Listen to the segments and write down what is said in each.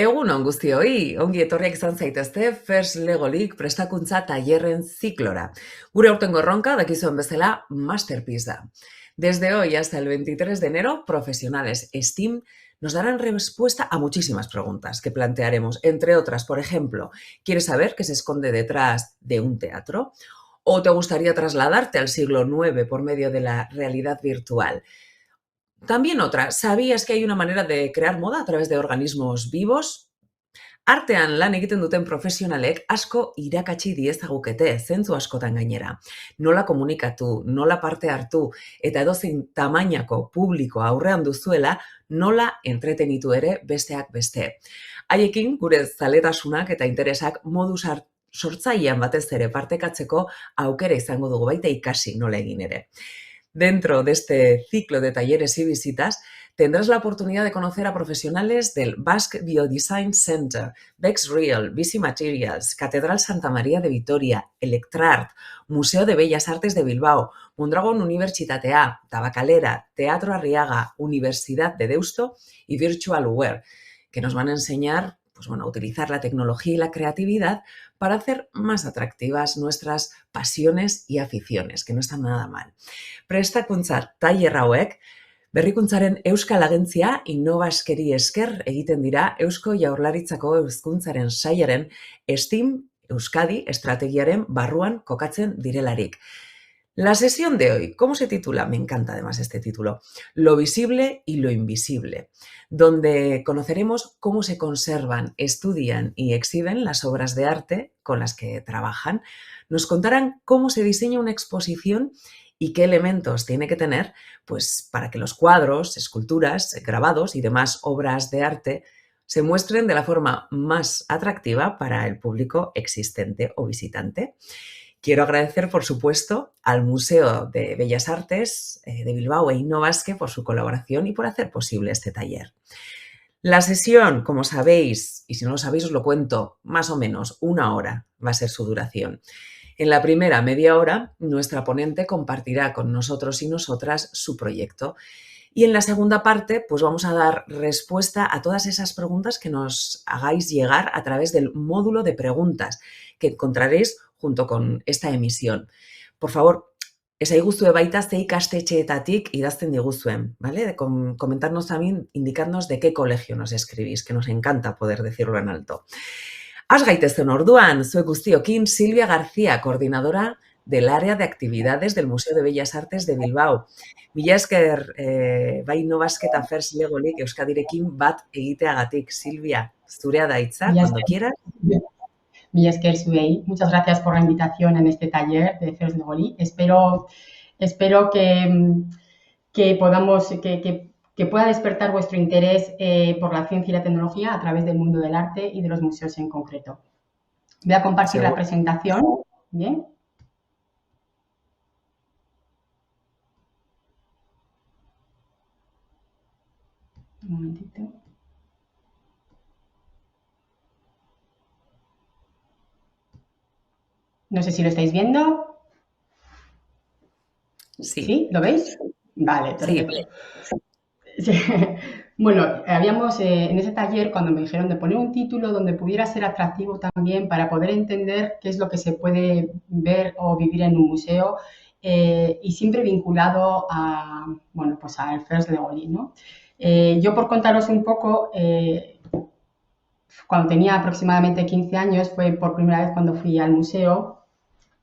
Egunon guztioi, ongi etorriak izan zaitezte First Lego League prestakuntza tailerren ziklora. Gure aurtengo erronka dakizuen bezala Masterpiece da. Desde hoy hasta el 23 de enero, profesionales STEAM nos darán respuesta a muchísimas preguntas que plantearemos, entre otras, por ejemplo, ¿quieres saber qué se esconde detrás de un teatro? ¿O te gustaría trasladarte al siglo IX por medio de la realidad virtual? También otra, ¿sabías que hay una manera de crear moda a través de organismos vivos? Artean lan egiten duten profesionalek asko irakatsi diezagukete, zentzu askotan gainera. Nola komunikatu, nola parte hartu, eta edozein tamainako publiko aurrean duzuela, nola entretenitu ere besteak beste. Haiekin gure zaletasunak eta interesak modu sortzailean batez ere partekatzeko aukera izango dugu, baita ikasi nola egin ere. Dentro de este ciclo de talleres y visitas, tendrás la oportunidad de conocer a profesionales del Basque Biodesign Center, Bexreal, Visi Materials, Catedral Santa María de Vitoria, Electrart, Museo de Bellas Artes de Bilbao, Mondragon Unibertsitatea, Tabakalera, Teatro Arriaga, Universidad de Deusto y Virtual Wear, que nos van a enseñar a utilizar la tecnología y la creatividad para hacer más atractivas nuestras pasiones y aficiones, que no están nada mal. Prestakuntza tailer hauek Berrikuntzaren Euskal Agentzia Innovaskeri esker egiten dira Eusko Jaurlaritzako Hezkuntzaren Sailaren STEAM Euskadi estrategiaren barruan kokatzen direlarik. La sesión de hoy, ¿cómo se titula? Me encanta además este título. Lo visible y lo invisible, donde conoceremos cómo se conservan, estudian y exhiben las obras de arte con las que trabajan. Nos contarán cómo se diseña una exposición y qué elementos tiene que tener pues, para que los cuadros, esculturas, grabados y demás obras de arte se muestren de la forma más atractiva para el público existente o visitante. Quiero agradecer, por supuesto, al Museo de Bellas Artes de Bilbao e Innovasque por su colaboración y por hacer posible este taller. La sesión, como sabéis, y si no lo sabéis os lo cuento, más o menos 1 hora va a ser su duración. En la primera media hora, nuestra ponente compartirá con nosotros y nosotras su proyecto. Y en la segunda parte, pues vamos a dar respuesta a todas esas preguntas que nos hagáis llegar a través del módulo de preguntas que encontraréis junto con esta emisión. Por favor, esaiguzue baita ze ikastetxeetatik idazten diguzuen, ¿vale? De comentarnos también, indicarnos de qué colegio nos escribís, que nos encanta poder decirlo en alto. Has gaitezen orduan, zuek guztiokin, Silvia García, coordinadora del área de actividades del Museo de Bellas Artes de Bilbao. Mila esker, bai Innovaske eta First Lego League Euskadirekin bat egiteagatik. Silvia, zurea da hitza, cuando quieras. Mila esker zuei. Muchas gracias por la invitación en este taller de First Lego League. Espero que podamos, que pueda despertar vuestro interés por la ciencia y la tecnología a través del mundo del arte y de los museos en concreto. Voy a compartir la presentación. Bien. Un momentito. No sé si lo estáis viendo. Sí. ¿Sí? ¿Lo veis? Vale, perfecto. Sí. Bueno, habíamos en ese taller, cuando me dijeron de poner un título donde pudiera ser atractivo también para poder entender qué es lo que se puede ver o vivir en un museo y siempre vinculado a, bueno, pues al First Lego League, ¿no? Yo, por contaros un poco, cuando tenía aproximadamente 15 años, fue por primera vez cuando fui al museo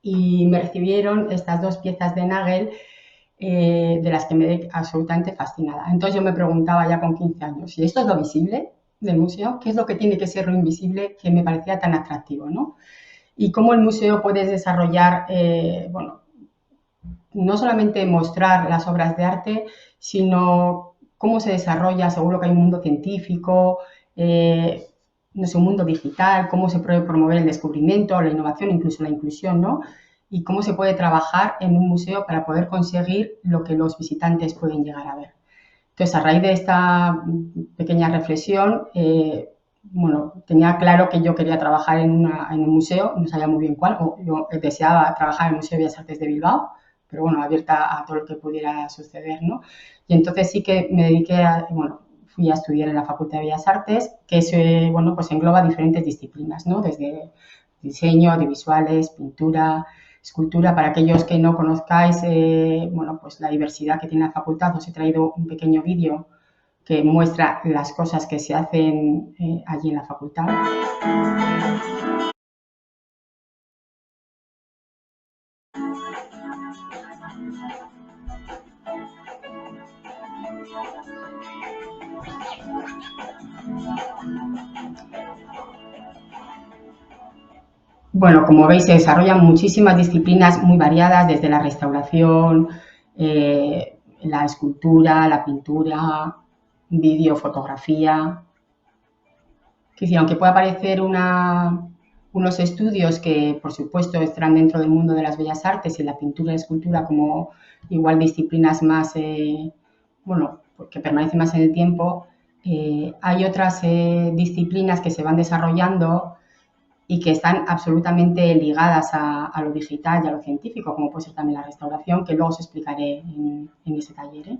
y me recibieron estas 2 piezas de Nagel de las que me quedé absolutamente fascinada. Entonces yo me preguntaba ya con 15 años, ¿y esto es lo visible del museo? ¿Qué es lo que tiene que ser lo invisible que me parecía tan atractivo, ¿no? Y cómo el museo puede desarrollar, bueno, no solamente mostrar las obras de arte, sino cómo se desarrolla, seguro que hay un mundo científico, no sé, un mundo digital, cómo se puede promover el descubrimiento, la innovación, incluso la inclusión, ¿no? Y cómo se puede trabajar en un museo para poder conseguir lo que los visitantes pueden llegar a ver. Entonces, a raíz de esta pequeña reflexión, bueno, tenía claro que yo quería trabajar en un museo, no sabía muy bien cuál, o yo deseaba trabajar en el Museo de Bellas Artes de Bilbao, pero bueno, abierta a todo lo que pudiera suceder, ¿no? Y entonces sí que me dediqué a, bueno, fui a estudiar en la Facultad de Bellas Artes, que bueno, pues engloba diferentes disciplinas, ¿no? Desde diseño, audiovisuales, pintura, escultura. Para aquellos que no conozcáis, bueno, pues la diversidad que tiene la facultad, os he traído un pequeño vídeo que muestra las cosas que se hacen allí en la facultad. Bueno, como veis, se desarrollan muchísimas disciplinas muy variadas, desde la restauración, la escultura, la pintura, vídeo, fotografía. Es decir, aunque pueda parecer unos estudios que, por supuesto, estarán dentro del mundo de las bellas artes y la pintura y la escultura como igual disciplinas más, bueno, que permanecen más en el tiempo, hay otras disciplinas que se van desarrollando y que están absolutamente ligadas a lo digital y a lo científico, como puede ser también la restauración, que luego os explicaré en ese taller, ¿eh?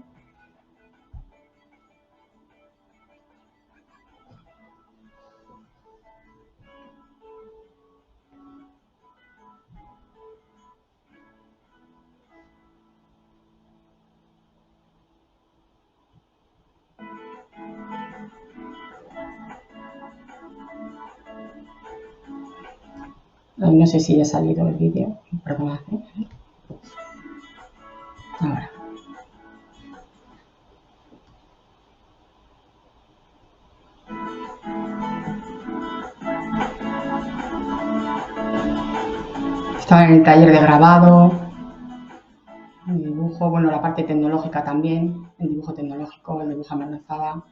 No sé si ha salido el vídeo, perdonad. Ahora. Estaba en el taller de grabado, el dibujo, bueno, la parte tecnológica también, el dibujo tecnológico, el dibujo a mano alzada.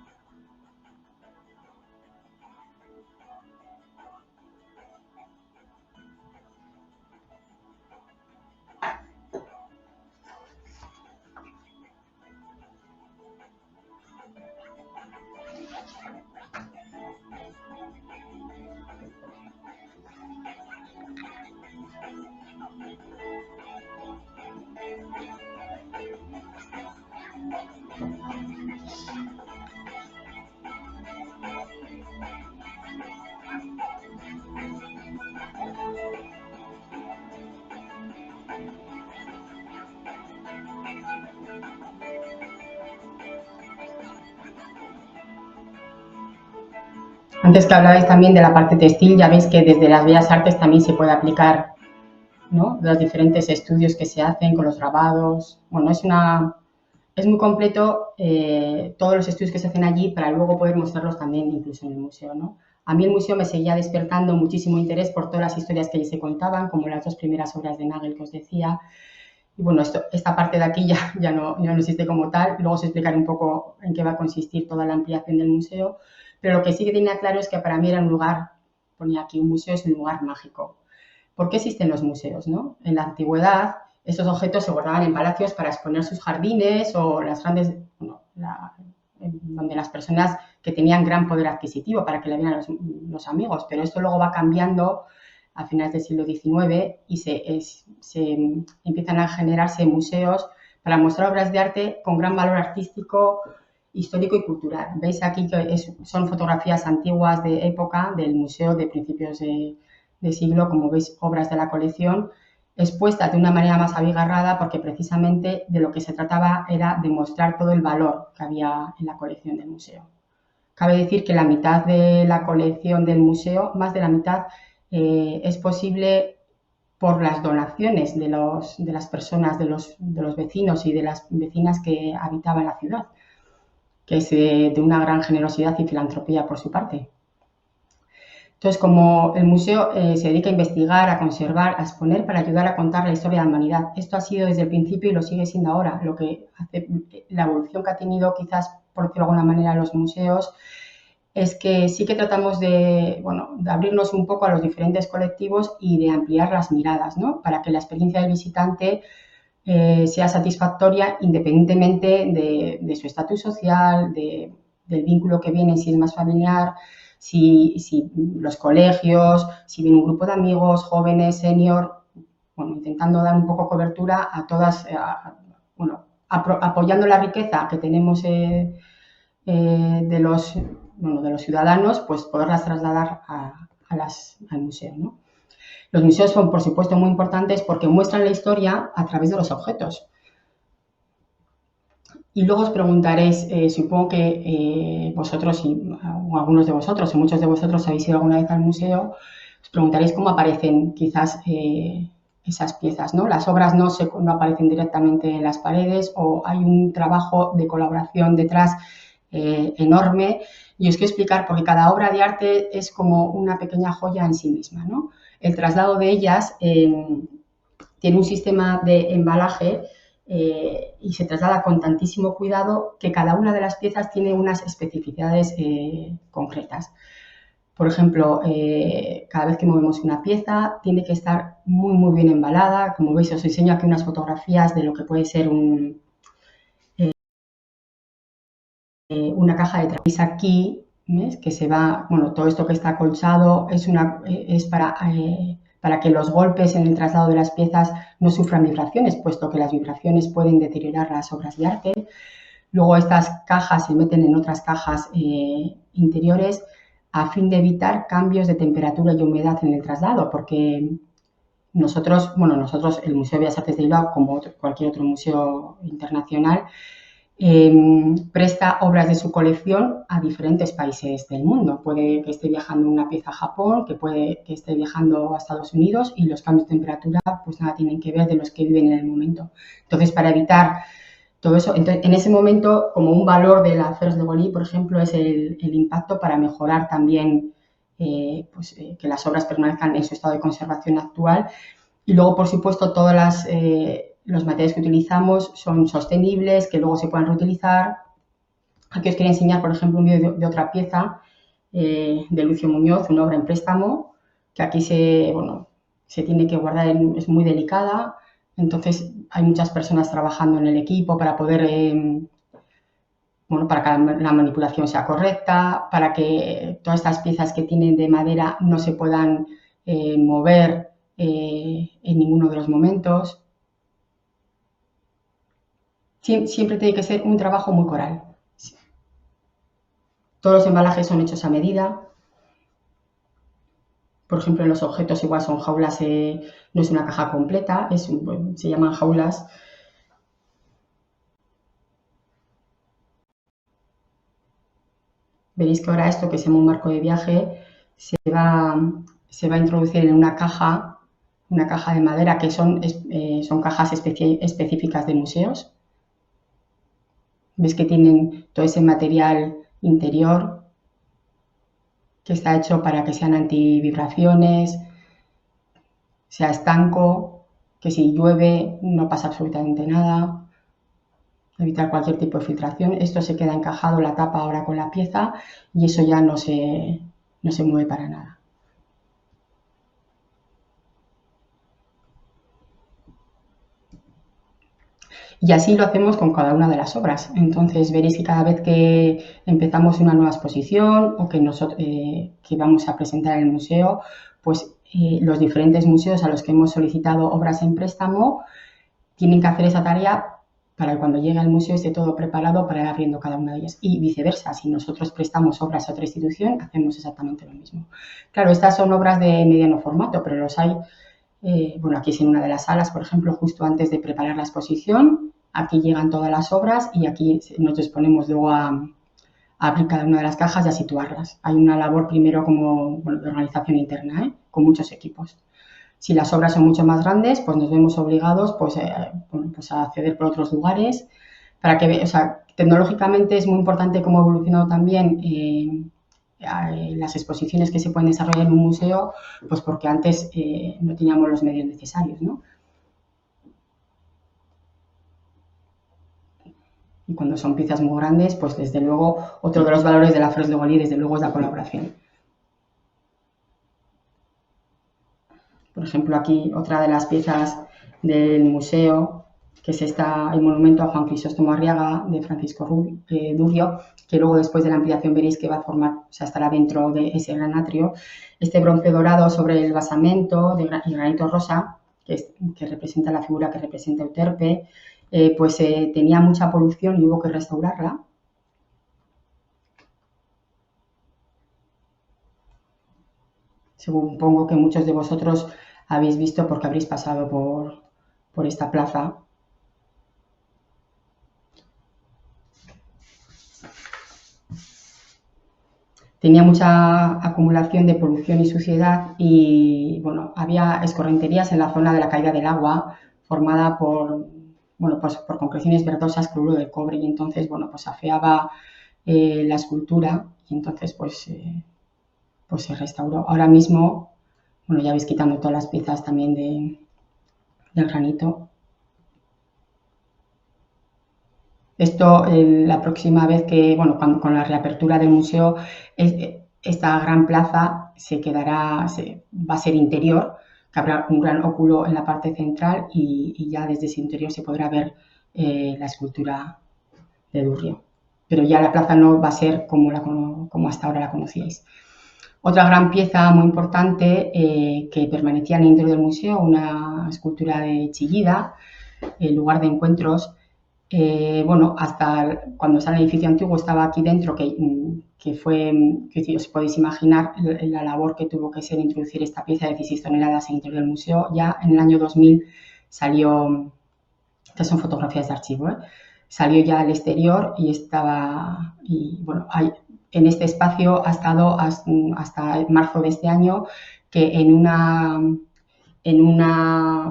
Antes que hablabais también de la parte textil, ya veis que desde las bellas artes también se puede aplicar, ¿no?, los diferentes estudios que se hacen con los grabados. Bueno, es muy completo todos los estudios que se hacen allí para luego poder mostrarlos también incluso en el museo, ¿no? A mí el museo me seguía despertando muchísimo interés por todas las historias que allí se contaban, como las dos primeras obras de Nagel que os decía. Y bueno, esta parte de aquí ya no existe como tal. Luego os explicaré un poco en qué va a consistir toda la ampliación del museo. Pero lo que sí que tenía claro es que para mí era un lugar, ponía aquí, un museo es un lugar mágico. ¿Por qué existen los museos, no? En la antigüedad, estos objetos se guardaban en palacios para exponer sus jardines o las grandes, bueno, donde las personas que tenían gran poder adquisitivo para que le vieran los amigos. Pero esto luego va cambiando a finales del siglo XIX y se empiezan a generarse museos para mostrar obras de arte con gran valor artístico, histórico y cultural. Veis aquí que son fotografías antiguas de época del museo de principios de siglo, como veis, obras de la colección expuestas de una manera más abigarrada porque precisamente de lo que se trataba era de mostrar todo el valor que había en la colección del museo. Cabe decir que la mitad de la colección del museo, más de la mitad, es posible por las donaciones de las personas, de los vecinos y de las vecinas que habitaban la ciudad, que es de una gran generosidad y filantropía por su parte. Entonces, como el museo se dedica a investigar, a conservar, a exponer para ayudar a contar la historia de la humanidad. Esto ha sido desde el principio y lo sigue siendo ahora. Lo que hace la evolución que ha tenido, quizás, por decirlo de alguna manera, los museos, es que sí que tratamos de abrirnos un poco a los diferentes colectivos y de ampliar las miradas, ¿no?, para que la experiencia del visitante sea satisfactoria independientemente de su estatus social, del vínculo que viene, si es más familiar, si los colegios, si viene un grupo de amigos, jóvenes, senior, bueno, intentando dar un poco cobertura a todas, apoyando la riqueza que tenemos de los ciudadanos, pues poderlas trasladar al museo, ¿no? Los museos son, por supuesto, muy importantes porque muestran la historia a través de los objetos. Y luego os preguntaréis, supongo que vosotros o algunos de vosotros o muchos de vosotros habéis ido alguna vez al museo, os preguntaréis cómo aparecen quizás esas piezas, ¿no? Las obras no aparecen directamente en las paredes o hay un trabajo de colaboración detrás enorme. Y os quiero explicar porque cada obra de arte es como una pequeña joya en sí misma, ¿no? El traslado de ellas tiene un sistema de embalaje y se traslada con tantísimo cuidado que cada una de las piezas tiene unas especificidades concretas. Por ejemplo, cada vez que movemos una pieza tiene que estar muy, muy bien embalada. Como veis, os enseño aquí unas fotografías de lo que puede ser una caja de trabajo. Aquí, ¿ves? Que se va, bueno, todo esto que está acolchado es para que los golpes en el traslado de las piezas no sufran vibraciones, puesto que las vibraciones pueden deteriorar las obras de arte. Luego estas cajas se meten en otras cajas interiores a fin de evitar cambios de temperatura y humedad en el traslado, porque nosotros, el Museo de Bellas Artes de Bilbao, como cualquier otro museo internacional, presta obras de su colección a diferentes países del mundo. Puede que esté viajando una pieza a Japón, que puede que esté viajando a Estados Unidos y los cambios de temperatura pues nada tienen que ver de los que viven en el momento. Entonces, para evitar todo eso, entonces, en ese momento, como un valor de la Fers de Goli, por ejemplo, es el impacto para mejorar también que las obras permanezcan en su estado de conservación actual. Y luego, por supuesto, todos los materiales que utilizamos son sostenibles, que luego se puedan reutilizar. Aquí os quería enseñar, por ejemplo, un vídeo de otra pieza de Lucio Muñoz, una obra en préstamo, que aquí se tiene que guardar, es muy delicada. Entonces, hay muchas personas trabajando en el equipo para poder, para que la manipulación sea correcta, para que todas estas piezas que tienen de madera no se puedan mover en ninguno de los momentos. Siempre tiene que ser un trabajo muy coral. Todos los embalajes son hechos a medida. Por ejemplo, en los objetos igual son jaulas, no es una caja completa, se llaman jaulas. Veréis que ahora esto, que se llama un marco de viaje, se va a introducir en una caja de madera, que son cajas específicas de museos. Veis que tienen todo ese material interior que está hecho para que sean antivibraciones, sea estanco, que si llueve no pasa absolutamente nada, evitar cualquier tipo de filtración. Esto se queda encajado, la tapa ahora con la pieza y eso ya no se mueve para nada. Y así lo hacemos con cada una de las obras. Entonces veréis que cada vez que empezamos una nueva exposición o que vamos a presentar en el museo, pues los diferentes museos a los que hemos solicitado obras en préstamo tienen que hacer esa tarea para que cuando llegue al museo esté todo preparado para ir abriendo cada una de ellas. Y viceversa, si nosotros prestamos obras a otra institución, hacemos exactamente lo mismo. Claro, estas son obras de mediano formato, pero los hay. Aquí es en una de las salas, por ejemplo, justo antes de preparar la exposición. Aquí llegan todas las obras y aquí nos disponemos luego a abrir cada una de las cajas y a situarlas. Hay una labor primero de organización interna, con muchos equipos. Si las obras son mucho más grandes, pues nos vemos obligados a acceder por otros lugares. Tecnológicamente es muy importante cómo ha evolucionado también las exposiciones que se pueden desarrollar en un museo, pues porque antes no teníamos los medios necesarios, ¿no? Y cuando son piezas muy grandes, pues desde luego, otro de los valores de la Fres de Goli, desde luego, es la colaboración. Por ejemplo, aquí otra de las piezas del museo, que es el monumento a Juan Crisóstomo Arriaga, de Francisco Durio, que luego después de la ampliación veréis que va a formar, estará dentro de ese gran atrio. Este bronce dorado sobre el basamento de granito rosa, que representa la figura que representa Euterpe, tenía mucha polución y hubo que restaurarla. supongo que muchos de vosotros habéis visto porque habréis pasado por esta plaza. Tenía mucha acumulación de polución y suciedad y, bueno, había escorrenterías en la zona de la caída del agua formada por, bueno, pues por concreciones verdosas, cloruro de cobre, y entonces, bueno, pues afeaba la escultura y entonces pues se restauró. Ahora mismo, bueno, ya veis quitando todas las piezas también del granito. Esto, la próxima vez que, bueno, con la reapertura del museo, esta gran plaza va a ser interior, que habrá un gran óculo en la parte central y ya desde ese interior se podrá ver la escultura de Durrio. Pero ya la plaza no va a ser como hasta ahora la conocíais. Otra gran pieza muy importante que permanecía en el interior del museo, una escultura de Chillida, el lugar de encuentros. Bueno, hasta cuando sale el edificio antiguo estaba aquí dentro, que os podéis imaginar la labor que tuvo que ser introducir esta pieza de 16 toneladas en el interior del museo. Ya en el año 2000 salió, estas son fotografías de archivo, salió ya al exterior y bueno, en este espacio ha estado hasta marzo de este año, que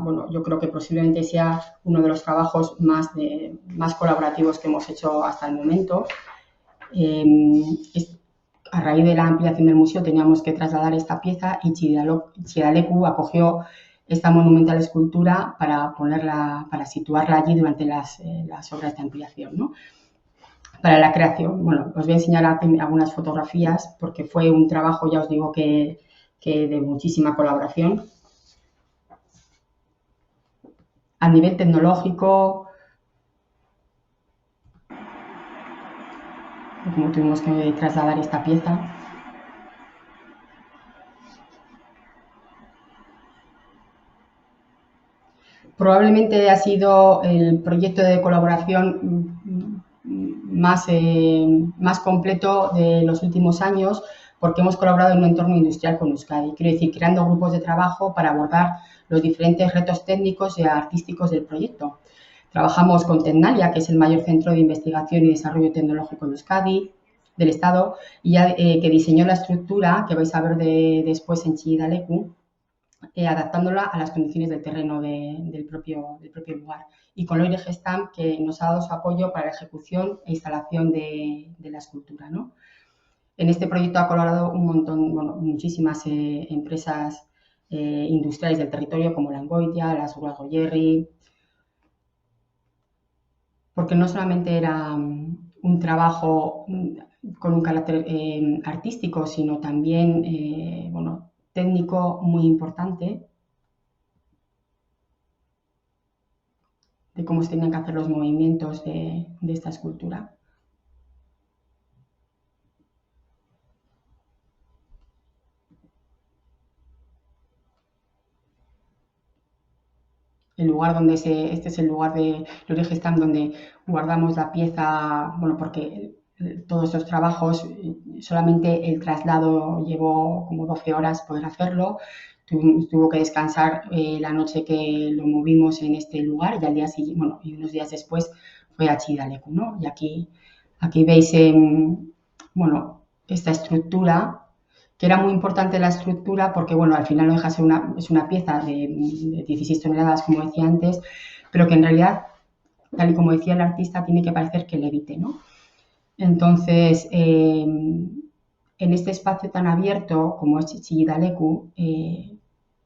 bueno, yo creo que posiblemente sea uno de los trabajos más colaborativos que hemos hecho hasta el momento. A raíz de la ampliación del museo teníamos que trasladar esta pieza y Chidaleku acogió esta monumental escultura para situarla allí durante las obras de ampliación, ¿no? Para la creación, bueno, os voy a enseñar algunas fotografías porque fue un trabajo, ya os digo, que de muchísima colaboración. A nivel tecnológico, como tuvimos que trasladar esta pieza. Probablemente ha sido el proyecto de colaboración más completo de los últimos años, porque hemos colaborado en un entorno industrial con Euskadi. Quiero decir, creando grupos de trabajo para abordar los diferentes retos técnicos y artísticos del proyecto. Trabajamos con Tecnalia, que es el mayor centro de investigación y desarrollo tecnológico de Euskadi, del Estado, y que diseñó la estructura que vais a ver después en Chillida-Leku, adaptándola a las condiciones del terreno del propio lugar. Y con Loire Gestamp, que nos ha dado su apoyo para la ejecución e instalación de la escultura, ¿no? En este proyecto ha colaborado muchísimas empresas industriales del territorio, como la Angoitia, la Goyerri, porque no solamente era un trabajo con un carácter artístico, sino también técnico muy importante, de cómo se tenían que hacer los movimientos de esta escultura. El lugar este es el lugar de Loire Gestamp donde guardamos la pieza, bueno, porque todos estos trabajos, solamente el traslado llevó como 12 horas poder hacerlo. Tuvo que descansar la noche que lo movimos en este lugar y al día siguiente, bueno, y unos días después fue a Chillida-Leku, ¿no? Y aquí veis, bueno, esta estructura, que era muy importante la estructura porque, bueno, al final no deja de ser es una pieza de 16 toneladas, como decía antes, pero que en realidad, tal y como decía el artista, tiene que parecer que levite, ¿no? Entonces, en este espacio tan abierto como es Chillida-Leku,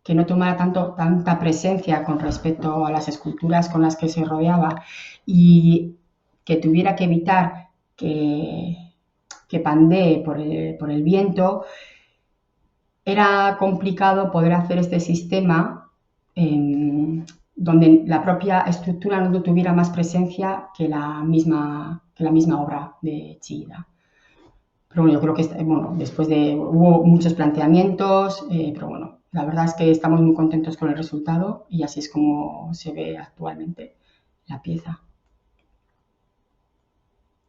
que no tomara tanta presencia con respecto a las esculturas con las que se rodeaba y que tuviera que evitar que pandee por el viento, era complicado poder hacer este sistema donde la propia estructura no tuviera más presencia que la misma obra de Chillida. Pero bueno, yo creo que después hubo muchos planteamientos, pero bueno, la verdad es que estamos muy contentos con el resultado y así es como se ve actualmente la pieza.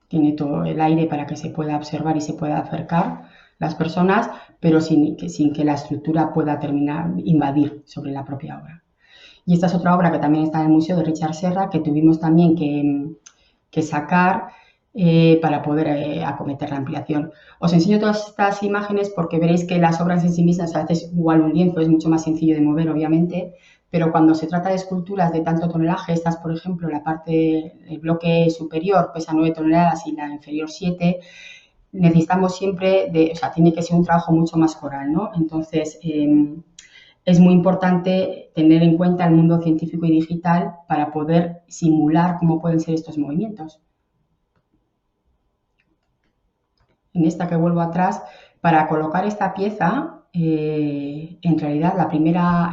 Tiene todo el aire para que se pueda observar y se pueda acercar las personas, pero sin que la estructura pueda invadir sobre la propia obra. Y esta es otra obra que también está en el Museo de Richard Serra, que tuvimos también que sacar para poder acometer la ampliación. Os enseño todas estas imágenes porque veréis que las obras en sí mismas, a veces igual un lienzo es mucho más sencillo de mover, obviamente, pero cuando se trata de esculturas de tanto tonelaje, estas, por ejemplo, el bloque superior pesa 9 toneladas y la inferior 7, necesitamos siempre, tiene que ser un trabajo mucho más coral, ¿no? Entonces, es muy importante tener en cuenta el mundo científico y digital para poder simular cómo pueden ser estos movimientos. En esta que vuelvo atrás, para colocar esta pieza, en realidad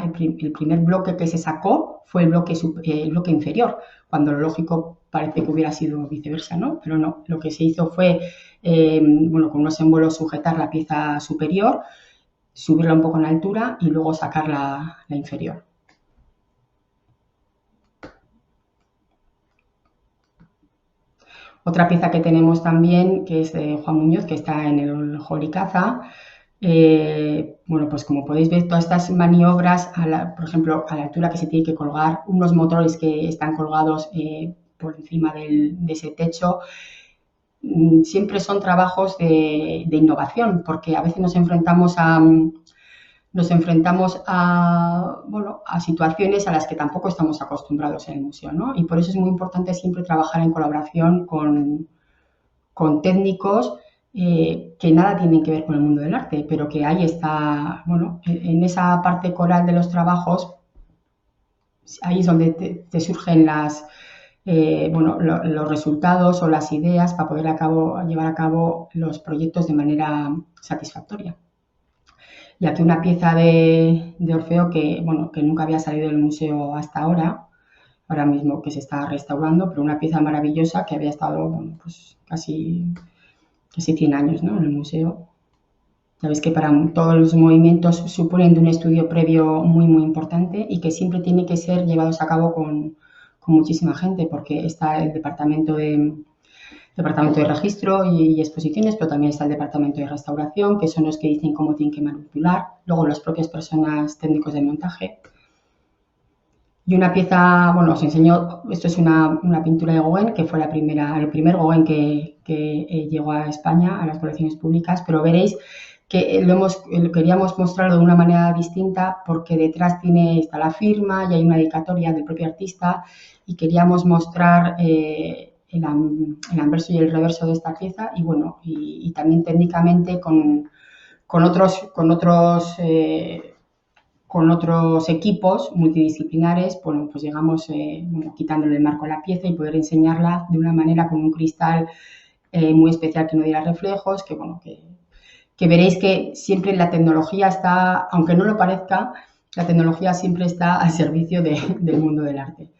el primer bloque que se sacó fue el bloque inferior, cuando lo lógico parece que hubiera sido viceversa, ¿no? Pero no, lo que se hizo fue, con unos émbolos sujetar la pieza superior, subirla un poco en altura y luego sacar la inferior. Otra pieza que tenemos también, que es de Juan Muñoz, que está en el Jolicaza. Pues como podéis ver, todas estas maniobras, por ejemplo, a la altura que se tiene que colgar, unos motores que están colgados por encima de ese techo, siempre son trabajos de innovación, porque a veces nos enfrentamos a situaciones a las que tampoco estamos acostumbrados en el museo, ¿no? Y por eso es muy importante siempre trabajar en colaboración con técnicos que nada tienen que ver con el mundo del arte, pero que ahí está, en esa parte coral de los trabajos, ahí es donde te surgen los resultados o las ideas para poder llevar a cabo los proyectos de manera satisfactoria. Y aquí una pieza de Orfeo que nunca había salido del museo hasta ahora mismo que se está restaurando, pero una pieza maravillosa que había estado casi 100 años, ¿no?, en el museo. Sabéis que para todos los movimientos suponen de un estudio previo muy, muy importante y que siempre tiene que ser llevados a cabo con muchísima gente, porque está el departamento de registro y exposiciones, pero también está el departamento de restauración, que son los que dicen cómo tienen que manipular, luego las propias personas técnicos de montaje. Y una pieza, os enseño, esto es una pintura de Gauguin, que fue el primer Gauguin que llegó a España, a las colecciones públicas, pero veréis que queríamos mostrarlo de una manera distinta porque detrás está la firma y hay una dedicatoria del propio artista y queríamos mostrar el anverso y el reverso de esta pieza y también técnicamente con otros equipos multidisciplinares, pues llegamos quitándole el marco a la pieza y poder enseñarla de una manera con un cristal muy especial que no diera reflejos, que veréis que siempre la tecnología está, aunque no lo parezca, la tecnología siempre está al servicio del mundo del arte.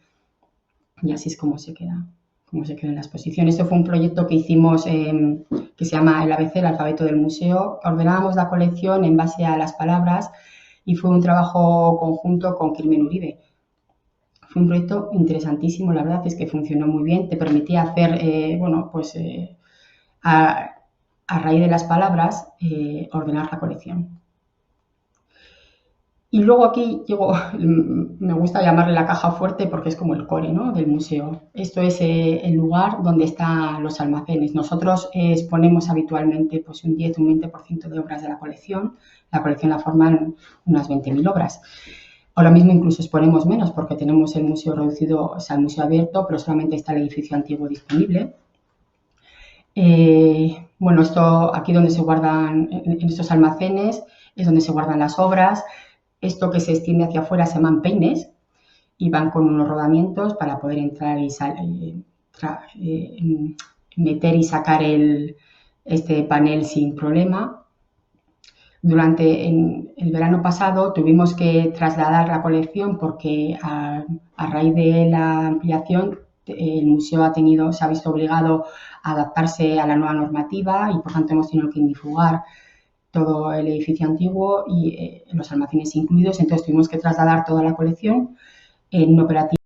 Y así es como se queda en la exposición. Esto fue un proyecto que hicimos que se llama el ABC, el alfabeto del museo. Ordenábamos la colección en base a las palabras y fue un trabajo conjunto con Kirmen Uribe. Fue un proyecto interesantísimo, la verdad es que funcionó muy bien, te permitía hacer, a raíz de las palabras, ordenar la colección. Y luego aquí me gusta llamarle la caja fuerte porque es como el core, ¿no?, del museo. Esto es el lugar donde están los almacenes. Nosotros exponemos habitualmente un 10 o un 20% de obras de la colección. La colección la forman unas 20.000 obras. Ahora mismo incluso exponemos menos porque tenemos el museo reducido, o sea, el museo abierto, pero solamente está el edificio antiguo disponible. Esto aquí donde se guardan, en estos almacenes, es donde se guardan las obras. Esto que se extiende hacia afuera se llaman peines y van con unos rodamientos para poder entrar y meter y sacar este panel sin problema. Durante el verano pasado tuvimos que trasladar la colección porque a raíz de la ampliación el museo se ha visto obligado a adaptarse a la nueva normativa y por tanto hemos tenido que indifugar todo el edificio antiguo y los almacenes incluidos, entonces tuvimos que trasladar toda la colección en un operativo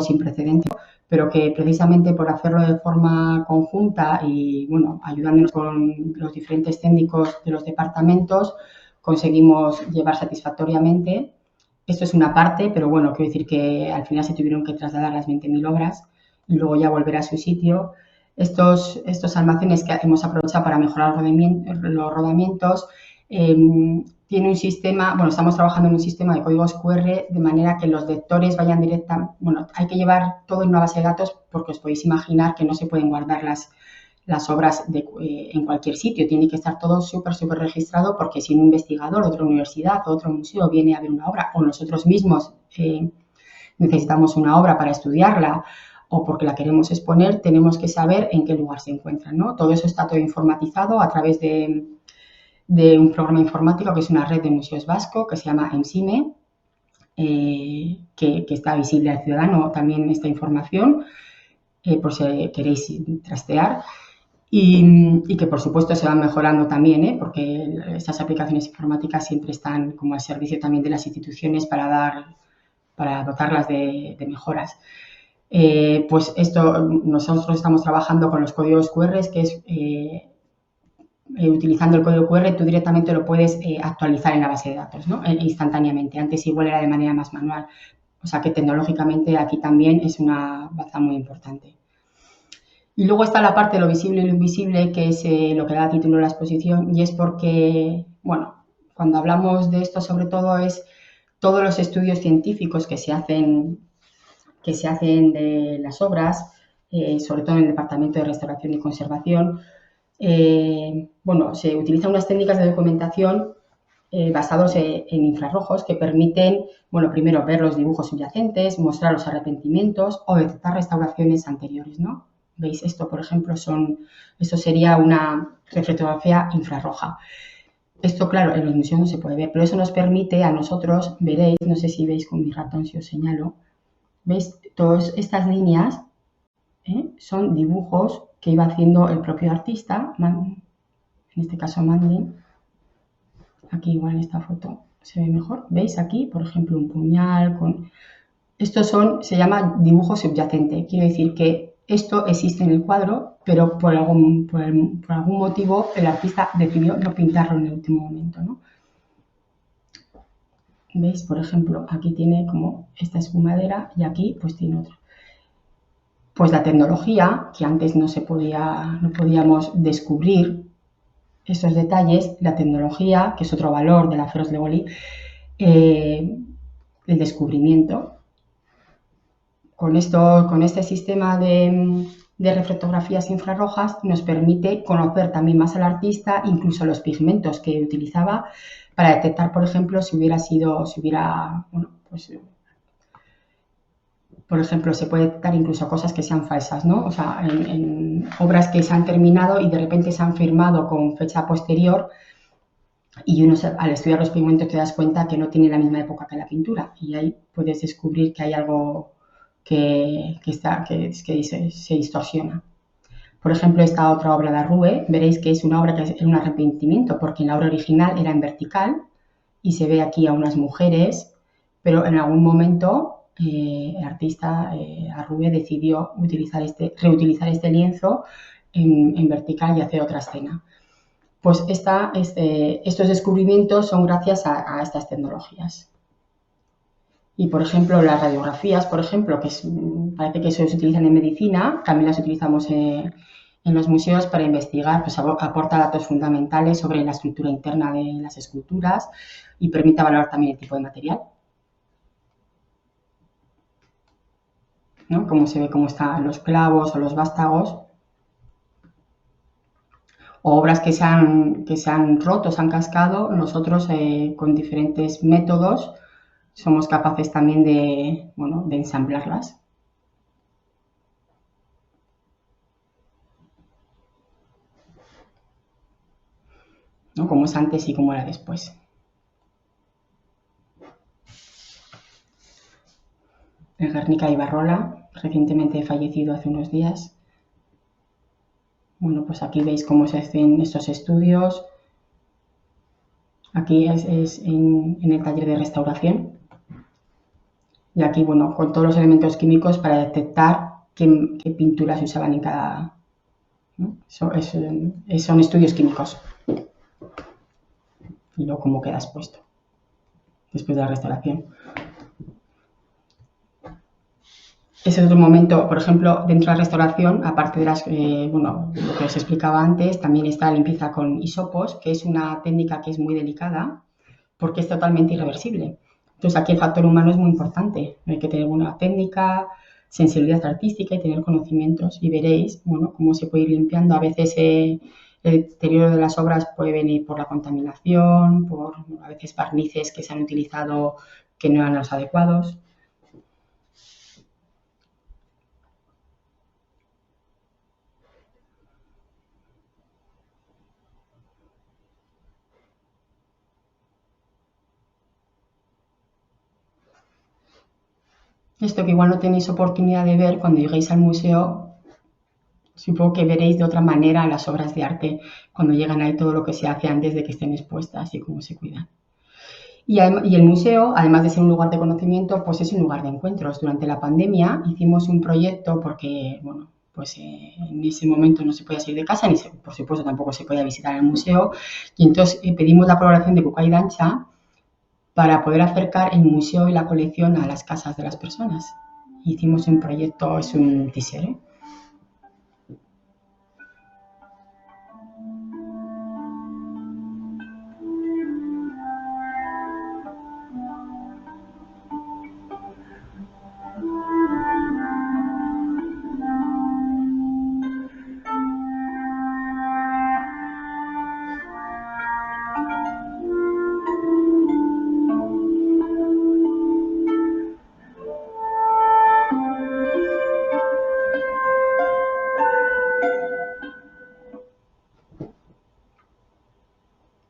sin precedentes pero que precisamente por hacerlo de forma conjunta y, bueno, ayudándonos con los diferentes técnicos de los departamentos, conseguimos llevar satisfactoriamente. Esto es una parte, pero bueno, quiero decir que al final se tuvieron que trasladar las 20.000 obras y luego ya volver a su sitio. Estos almacenes que hemos aprovechado para mejorar los rodamientos, tiene un sistema, bueno, estamos trabajando en un sistema de códigos QR de manera que los lectores vayan directamente, bueno, hay que llevar todo en una base de datos porque os podéis imaginar que no se pueden guardar las obras en cualquier sitio, tiene que estar todo súper registrado porque si un investigador, otra universidad, otro museo viene a ver una obra o nosotros mismos necesitamos una obra para estudiarla o porque la queremos exponer, tenemos que saber en qué lugar se encuentra, ¿no? Todo eso está todo informatizado a través de un programa informático que es una red de museos vasco que se llama EMSIME, que está visible al ciudadano también esta información, por si queréis trastear. Y que por supuesto se van mejorando también, porque estas aplicaciones informáticas siempre están como al servicio también de las instituciones para dotarlas de mejoras. Pues esto, nosotros estamos trabajando con los códigos QR, que es utilizando el código QR tú directamente lo puedes actualizar en la base de datos, ¿no? Instantáneamente. Antes igual era de manera más manual. O sea que tecnológicamente aquí también es una baza muy importante. Y luego está la parte de lo visible y lo invisible, que es lo que da título a la exposición, y es porque, bueno, cuando hablamos de esto sobre todo es todos los estudios científicos que se hacen de las obras, sobre todo en el Departamento de Restauración y Conservación, bueno, se utilizan unas técnicas de documentación basados en infrarrojos que permiten, bueno, primero ver los dibujos subyacentes, mostrar los arrepentimientos o detectar restauraciones anteriores, ¿no? ¿Veis? Esto, por ejemplo, esto sería una reflectografía infrarroja. Esto, claro, en los museos no se puede ver, pero eso nos permite a nosotros, veréis, no sé si veis con mi ratón si os señalo, ¿veis? Todas estas líneas son dibujos que iba haciendo el propio artista, en este caso Mandy. Aquí igual en esta foto se ve mejor. ¿Veis aquí, por ejemplo, un puñal? Estos se llama dibujo subyacente. Quiere decir que esto existe en el cuadro, pero por algún motivo el artista decidió no pintarlo en el último momento, ¿no? ¿Veis? Por ejemplo, aquí tiene como esta espumadera y aquí pues tiene otro. Pues la tecnología, que antes no podíamos descubrir esos detalles, la tecnología, que es otro valor de la Feroz Legolí, el descubrimiento. Con este sistema de reflectografías infrarrojas nos permite conocer también más al artista, incluso los pigmentos que utilizaba para detectar, por ejemplo, bueno, pues, por ejemplo, se puede detectar incluso cosas que sean falsas, ¿no? O sea, en obras que se han terminado y de repente se han firmado con fecha posterior y uno al estudiar los pigmentos te das cuenta que no tiene la misma época que la pintura y ahí puedes descubrir que hay algo que se distorsiona. Por ejemplo, esta otra obra de Arrue, veréis que es una obra que es un arrepentimiento porque en la obra original era en vertical y se ve aquí a unas mujeres, pero en algún momento el artista Arrue decidió reutilizar este lienzo en vertical y hacer otra escena. Pues estos descubrimientos son gracias a estas tecnologías. Y, por ejemplo, las radiografías, por ejemplo, parece que se utilizan en medicina, también las utilizamos en los museos para investigar, pues aporta datos fundamentales sobre la estructura interna de las esculturas y permite valorar también el tipo de material, ¿no? Como se ve cómo están los clavos o los vástagos, o obras que se han roto, se han cascado, nosotros con diferentes métodos somos capaces también de ensamblarlas. ¿No? Como es antes y como era después. El Guernica Ibarrola, recientemente fallecido hace unos días. Bueno, pues aquí veis cómo se hacen estos estudios. Aquí es en el taller de restauración. Y aquí, bueno, con todos los elementos químicos para detectar qué pinturas usaban en cada... ¿no? Son estudios químicos. Y luego cómo queda expuesto después de la restauración. Ese es otro momento, por ejemplo, dentro de la restauración, aparte de lo que os explicaba antes, también está la limpieza con hisopos, que es una técnica que es muy delicada porque es totalmente irreversible. Entonces aquí el factor humano es muy importante. Hay que tener una técnica, sensibilidad artística y tener conocimientos. Y veréis, cómo se puede ir limpiando. A veces el deterioro de las obras puede venir por la contaminación, por a veces barnices que se han utilizado que no eran los adecuados. Esto que igual no tenéis oportunidad de ver cuando lleguéis al museo, supongo que veréis de otra manera las obras de arte cuando llegan ahí, todo lo que se hace antes de que estén expuestas y cómo se cuidan. Y el museo, además de ser un lugar de conocimiento, pues es un lugar de encuentros. Durante la pandemia hicimos un proyecto porque, en ese momento no se podía salir de casa, ni por supuesto tampoco se podía visitar el museo. Y entonces pedimos la colaboración de Cucay Dancha para poder acercar el museo y la colección a las casas de las personas. Hicimos un proyecto, es un teaser, ¿eh?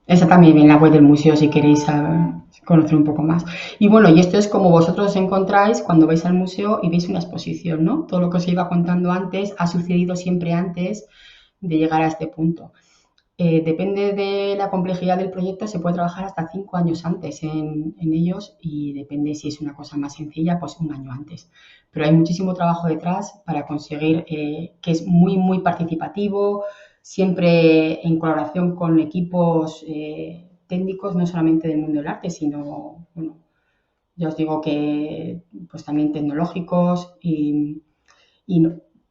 Esa también en la web del museo si queréis conocer un poco más. Y bueno, y esto es como vosotros os encontráis cuando vais al museo y veis una exposición, ¿no? Todo lo que os iba contando antes ha sucedido siempre antes de llegar a este punto. Depende de la complejidad del proyecto, se puede trabajar hasta 5 años antes en ellos y depende si es una cosa más sencilla, pues 1 año antes. Pero hay muchísimo trabajo detrás para conseguir que es muy, muy participativo, siempre en colaboración con equipos técnicos, no solamente del mundo del arte, sino, ya os digo que pues también tecnológicos y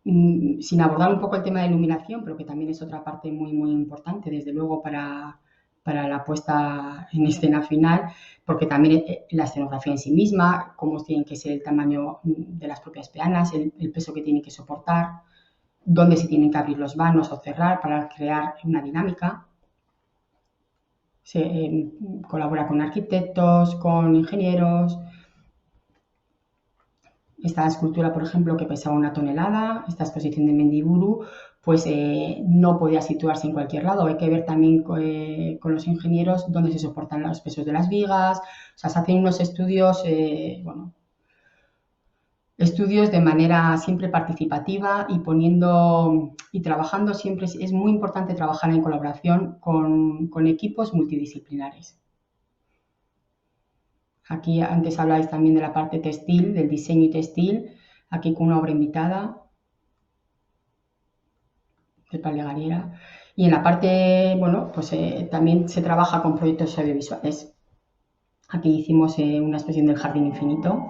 sin abordar un poco el tema de iluminación, pero que también es otra parte muy, muy importante, desde luego, para la puesta en escena final, porque también la escenografía en sí misma, cómo tiene que ser el tamaño de las propias peanas, el peso que tiene que soportar, dónde se tienen que abrir los vanos o cerrar para crear una dinámica. Se colabora con arquitectos, con ingenieros. Esta escultura, por ejemplo, que pesaba 1 tonelada, esta exposición de Mendiburu, pues no podía situarse en cualquier lado. Hay que ver también con los ingenieros dónde se soportan los pesos de las vigas. O sea, se hacen unos estudios, estudios de manera siempre participativa y trabajando siempre. Es muy importante trabajar en colaboración con equipos multidisciplinares. Aquí antes habláis también de la parte textil, del diseño y textil, aquí con una obra invitada de Palegarera. Y en la parte, también se trabaja con proyectos audiovisuales. Aquí hicimos una expresión del Jardín Infinito.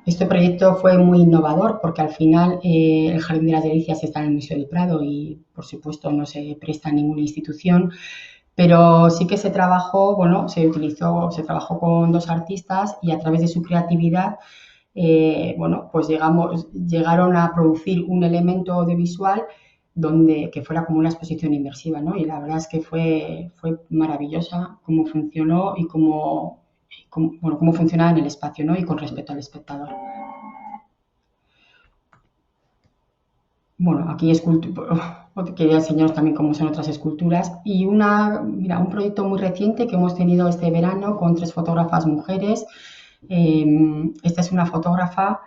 Este proyecto fue muy innovador porque al final el Jardín de las Delicias está en el Museo del Prado y, por supuesto, no se presta a ninguna institución, pero sí que se trabajó, se trabajó con 2 artistas y a través de su creatividad, llegaron a producir un elemento audiovisual que fuera como una exposición inmersiva, ¿no? Y la verdad es que fue maravillosa cómo funcionó y cómo funcionaba en el espacio, ¿no? Y con respecto al espectador. Bueno, aquí quería enseñaros también cómo son otras esculturas. Y un proyecto muy reciente que hemos tenido este verano con 3 fotógrafas mujeres. Esta es una fotógrafa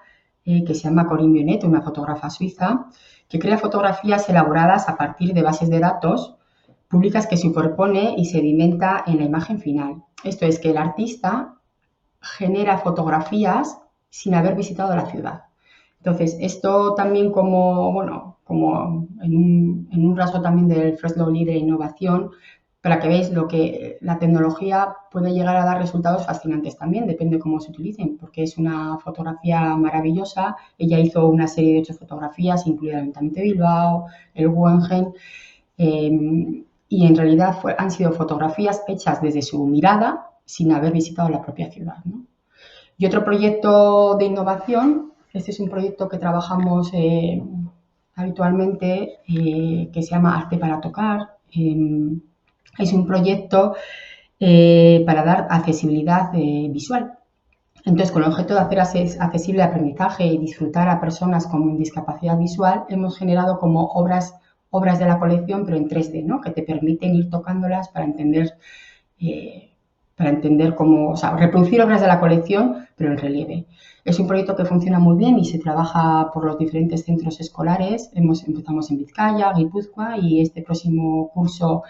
que se llama Corinne Bionet, una fotógrafa suiza, que crea fotografías elaboradas a partir de bases de datos públicas que superpone y sedimenta en la imagen final. Esto es que el artista genera fotografías sin haber visitado la ciudad. Entonces, esto también como en un rasgo también del First Slowly de innovación, para que veáis lo que la tecnología puede llegar a dar resultados fascinantes también, depende cómo se utilicen, porque es una fotografía maravillosa. Ella hizo una serie de 8 fotografías, incluida el Ayuntamiento de Bilbao, el Guggenheim, y en realidad han sido fotografías hechas desde su mirada sin haber visitado la propia ciudad, ¿no? Y otro proyecto de innovación, este es un proyecto que trabajamos habitualmente, que se llama Arte para Tocar. Es un proyecto para dar accesibilidad visual. Entonces, con el objeto de hacer accesible el aprendizaje y disfrutar a personas con discapacidad visual, hemos generado como obras de la colección, pero en 3D, ¿no? Que te permiten ir tocándolas para entender cómo, o sea, reproducir obras de la colección, pero en relieve. Es un proyecto que funciona muy bien y se trabaja por los diferentes centros escolares. Empezamos en Vizcaya, Guipúzcoa, y este próximo curso,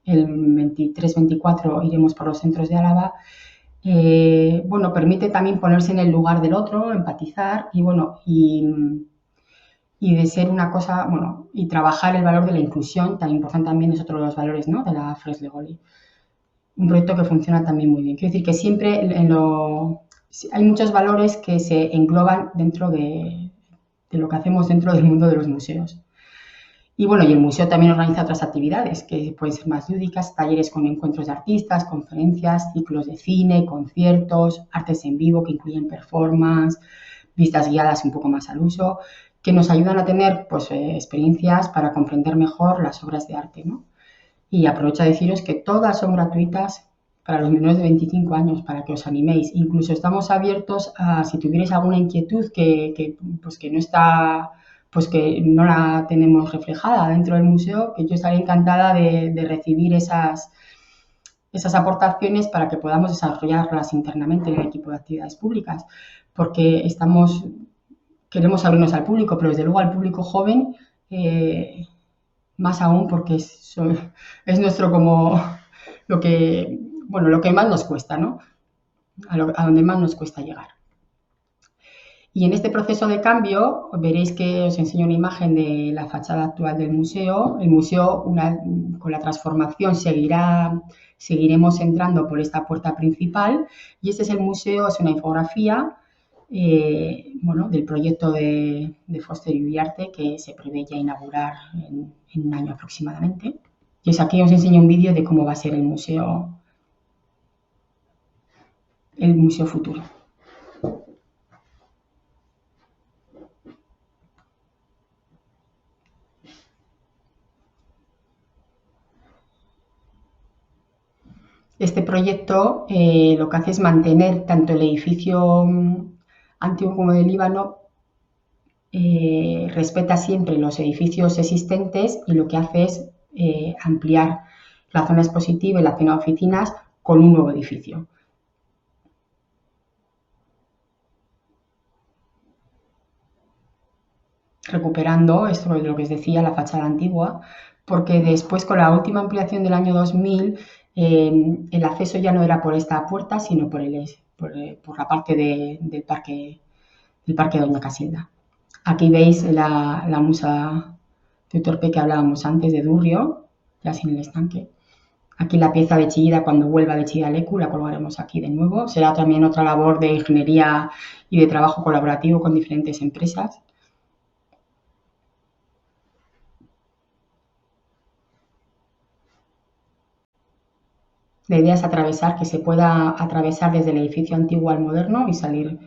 el 23-24, iremos por los centros de Álava. Permite también ponerse en el lugar del otro, empatizar y de ser una cosa, y trabajar el valor de la inclusión, tan importante también es otro de los valores, ¿no?, de la Fresh Legoli. Un proyecto que funciona también muy bien. Quiero decir que siempre hay muchos valores que se engloban dentro de lo que hacemos dentro del mundo de los museos. Y el museo también organiza otras actividades que pueden ser más lúdicas, talleres con encuentros de artistas, conferencias, ciclos de cine, conciertos, artes en vivo que incluyen performance, vistas guiadas un poco más al uso, que nos ayudan a tener experiencias para comprender mejor las obras de arte, ¿no? Y aprovecho a deciros que todas son gratuitas para los menores de 25 años, para que os animéis. Incluso estamos abiertos a, si tuvierais alguna inquietud que no está, que no la tenemos reflejada dentro del museo, que yo estaré encantada de recibir esas aportaciones para que podamos desarrollarlas internamente en el equipo de actividades públicas, porque queremos abrirnos al público, pero desde luego al público joven, más aún, porque es nuestro como lo que más nos cuesta, ¿no? A donde más nos cuesta llegar. Y en este proceso de cambio veréis que os enseño una imagen de la fachada actual del museo. El museo, con la transformación, seguiremos entrando por esta puerta principal, y este es el museo, es una infografía del proyecto de Foster y Uriarte, que se prevé ya inaugurar en un año aproximadamente. Y aquí os enseño un vídeo de cómo va a ser el museo futuro. Este proyecto lo que hace es mantener tanto el edificio antiguo como del Líbano, respeta siempre los edificios existentes, y lo que hace es ampliar la zona expositiva y la zona de oficinas con un nuevo edificio. Recuperando, esto es lo que os decía, la fachada antigua, porque después, con la última ampliación del año 2000, el acceso ya no era por esta puerta, sino por la parte del parque Doña Casilda. Aquí veis la musa de Torpe que hablábamos antes, de Durrio, ya sin el estanque. Aquí la pieza de Chillida, cuando vuelva de Chillida Leku, la colgaremos aquí de nuevo. Será también otra labor de ingeniería y de trabajo colaborativo con diferentes empresas. La idea es que se pueda atravesar desde el edificio antiguo al moderno y salir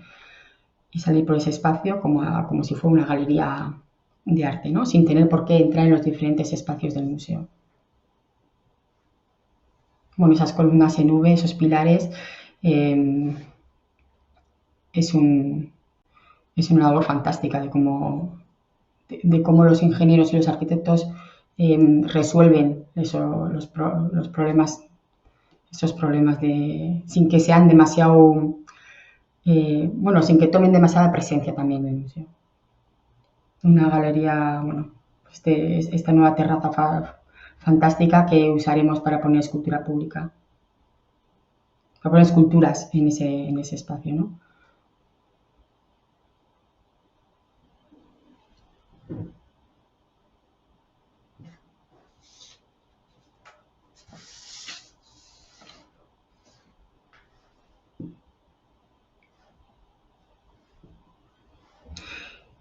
por ese espacio como si fuera una galería de arte, ¿no? Sin tener por qué entrar en los diferentes espacios del museo. Bueno, esas columnas en V, esos pilares, eh, es, un, es una labor fantástica de cómo los ingenieros y los arquitectos resuelven los problemas, esos problemas sin que sean demasiado, sin que tomen demasiada presencia también en el museo. Una galería, esta nueva terraza fantástica que usaremos para poner escultura pública, para poner esculturas en ese espacio, ¿no?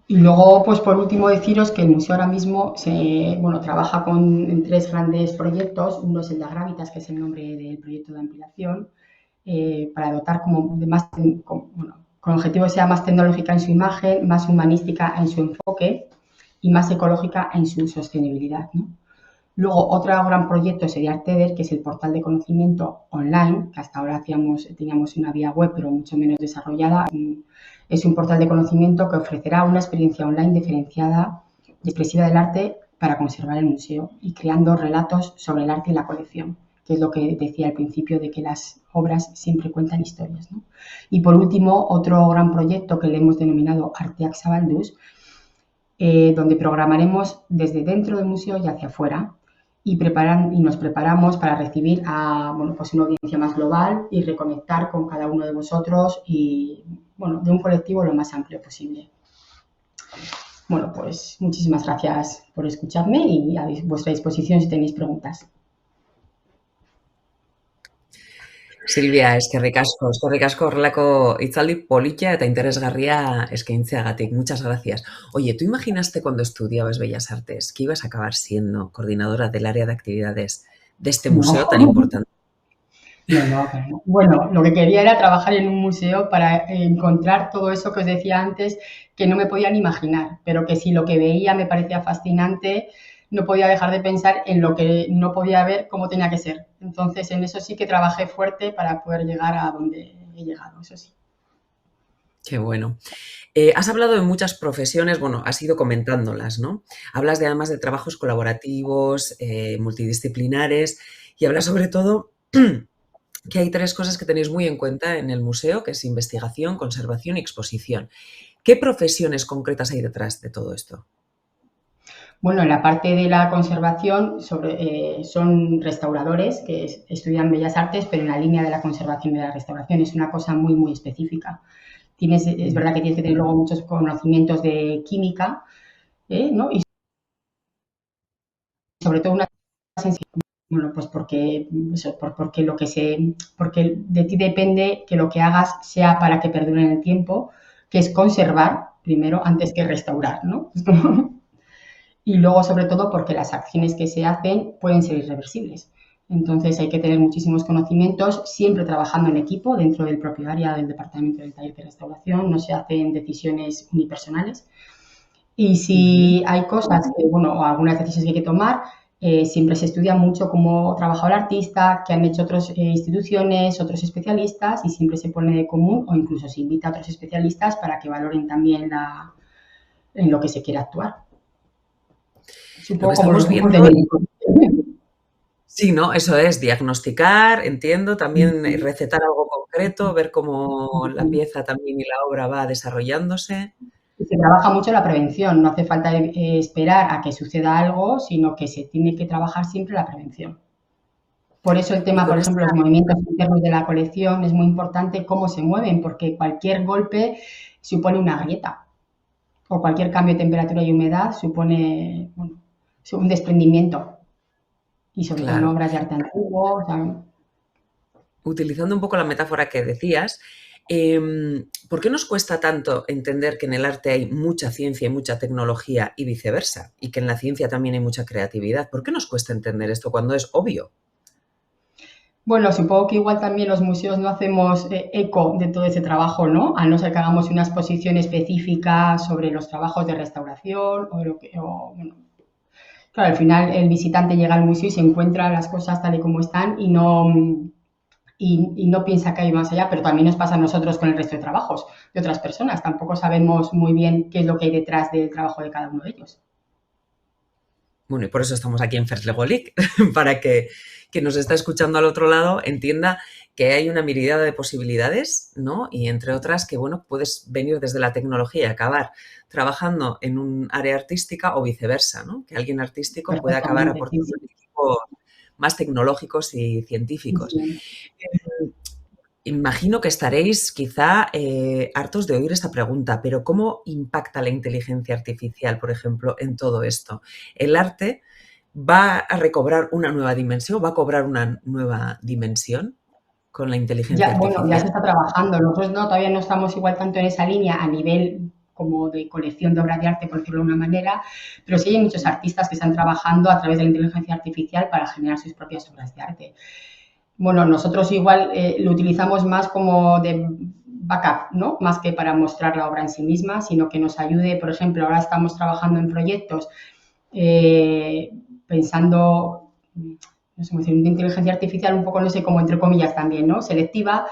Y luego, pues por último, deciros que el museo ahora mismo trabaja en 3 grandes proyectos. Uno es el de Gravitas, que es el nombre del proyecto de ampliación, para dotar con el objetivo de que sea más tecnológica en su imagen, más humanística en su enfoque y más ecológica en su sostenibilidad, ¿no? Luego, otro gran proyecto sería Arteder, que es el portal de conocimiento online, que hasta ahora teníamos una vía web, pero mucho menos desarrollada. Es un portal de conocimiento que ofrecerá una experiencia online diferenciada y expresiva del arte para conservar el museo y creando relatos sobre el arte y la colección, que es lo que decía al principio de que las obras siempre cuentan historias, ¿no? Y por último, otro gran proyecto que le hemos denominado Arteak Zabalduz, donde programaremos desde dentro del museo y hacia afuera y nos preparamos para recibir a una audiencia más global y reconectar con cada uno de vosotros y de un colectivo lo más amplio posible. Bueno, pues muchísimas gracias por escucharme y a vuestra disposición si tenéis preguntas. Silvia, eskerrik asko horrelako hitzaldi politia eta interesgarria eskaintzeagatik. Muchas gracias. Oye, ¿tú imaginaste cuando estudiabas Bellas Artes que ibas a acabar siendo coordinadora del área de actividades de este museo tan importante? No. Bueno, lo que quería era trabajar en un museo para encontrar todo eso que os decía antes, que no me podía ni imaginar, pero que si lo que veía me parecía fascinante, no podía dejar de pensar en lo que no podía ver, cómo tenía que ser. Entonces, en eso sí que trabajé fuerte para poder llegar a donde he llegado, eso sí. Qué bueno. Has hablado de muchas profesiones, bueno, has ido comentándolas, ¿no? Hablas además de trabajos colaborativos, multidisciplinares y hablas sobre todo que hay 3 cosas que tenéis muy en cuenta en el museo, que es investigación, conservación y exposición. ¿Qué profesiones concretas hay detrás de todo esto? Bueno, en la parte de la conservación son restauradores que estudian Bellas Artes, pero en la línea de la conservación y de la restauración. Es una cosa muy, muy específica. Es verdad que tienes que tener luego muchos conocimientos de química, ¿no? Y sobre todo una sensibilidad, bueno, pues porque de ti depende que lo que hagas sea para que perdure en el tiempo, que es conservar primero antes que restaurar, ¿no? Y luego, sobre todo, porque las acciones que se hacen pueden ser irreversibles. Entonces, hay que tener muchísimos conocimientos, siempre trabajando en equipo dentro del propio área del departamento del taller de restauración. No se hacen decisiones unipersonales. Y si hay cosas o algunas decisiones que hay que tomar, siempre se estudia mucho cómo trabaja el artista, qué han hecho otras instituciones, otros especialistas, y siempre se pone de común o incluso se invita a otros especialistas para que valoren también en lo que se quiere actuar. Es un poco como los grupos de médicos. Sí, ¿no? Eso es, diagnosticar, entiendo, también recetar algo concreto, ver cómo la pieza también y la obra va desarrollándose. Se trabaja mucho la prevención, no hace falta esperar a que suceda algo, sino que se tiene que trabajar siempre la prevención. Por eso el tema, por ejemplo, los movimientos internos de la colección es muy importante cómo se mueven, porque cualquier golpe supone una grieta o cualquier cambio de temperatura y humedad supone un desprendimiento. Y sobre todo en obras de arte antiguo. O sea, utilizando un poco la metáfora que decías, ¿por qué nos cuesta tanto entender que en el arte hay mucha ciencia y mucha tecnología y viceversa? Y que en la ciencia también hay mucha creatividad. ¿Por qué nos cuesta entender esto cuando es obvio? Bueno, supongo que igual también los museos no hacemos eco de todo ese trabajo, ¿no? A no ser que hagamos una exposición específica sobre los trabajos de restauración o lo que, o, bueno, claro, al final el visitante llega al museo y se encuentra las cosas tal y como están y no piensa que hay más allá, pero también nos pasa a nosotros con el resto de trabajos de otras personas. Tampoco sabemos muy bien qué es lo que hay detrás del trabajo de cada uno de ellos. Bueno, y por eso estamos aquí en First Lego League, para que quien nos está escuchando al otro lado entienda que hay una miríada de posibilidades, ¿no? Y entre otras que, bueno, puedes venir desde la tecnología y acabar trabajando en un área artística o viceversa, ¿no? Que alguien artístico puede acabar Perfectamente, sí, aportando sí, equipos más tecnológicos y sí, científicos. sí. Imagino que estaréis quizá hartos de oír esta pregunta, pero ¿cómo impacta la inteligencia artificial, por ejemplo, en todo esto? ¿El arte va a recobrar una nueva dimensión, va a cobrar una nueva dimensión con la inteligencia Ya, bueno, ya se artificial? está trabajando. Nosotros no, todavía no estamos igual tanto en esa línea a nivel como de colección de obras de arte, por decirlo de una manera, pero sí hay muchos artistas que están trabajando a través de la inteligencia artificial para generar sus propias obras de arte. Bueno, nosotros igual lo utilizamos más como de backup, ¿no? Más que para mostrar la obra en sí misma, sino que nos ayude, por ejemplo, ahora estamos trabajando en proyectos eh, pensando, no sé, de inteligencia artificial un poco, no sé, como entre comillas también, ¿no? Selectiva,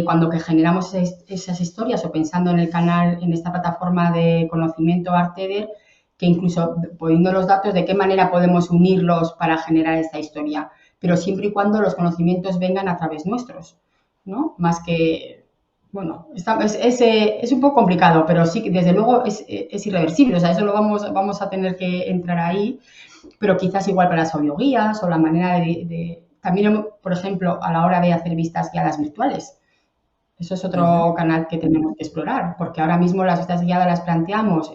cuando que generamos esas historias o pensando en el canal, en esta plataforma de conocimiento Arteder, que incluso poniendo los datos de qué manera podemos unirlos para generar esta historia, pero siempre y cuando los conocimientos vengan a través nuestros, ¿no? Más que, bueno, es un poco complicado, pero sí que desde luego es irreversible, o sea, eso lo vamos a tener que entrar ahí, pero quizás igual para las audioguías o la manera también, por ejemplo, a la hora de hacer vistas guiadas virtuales. Eso es Ujú. otro canal que tenemos que explorar, porque ahora mismo las vistas guiadas las planteamos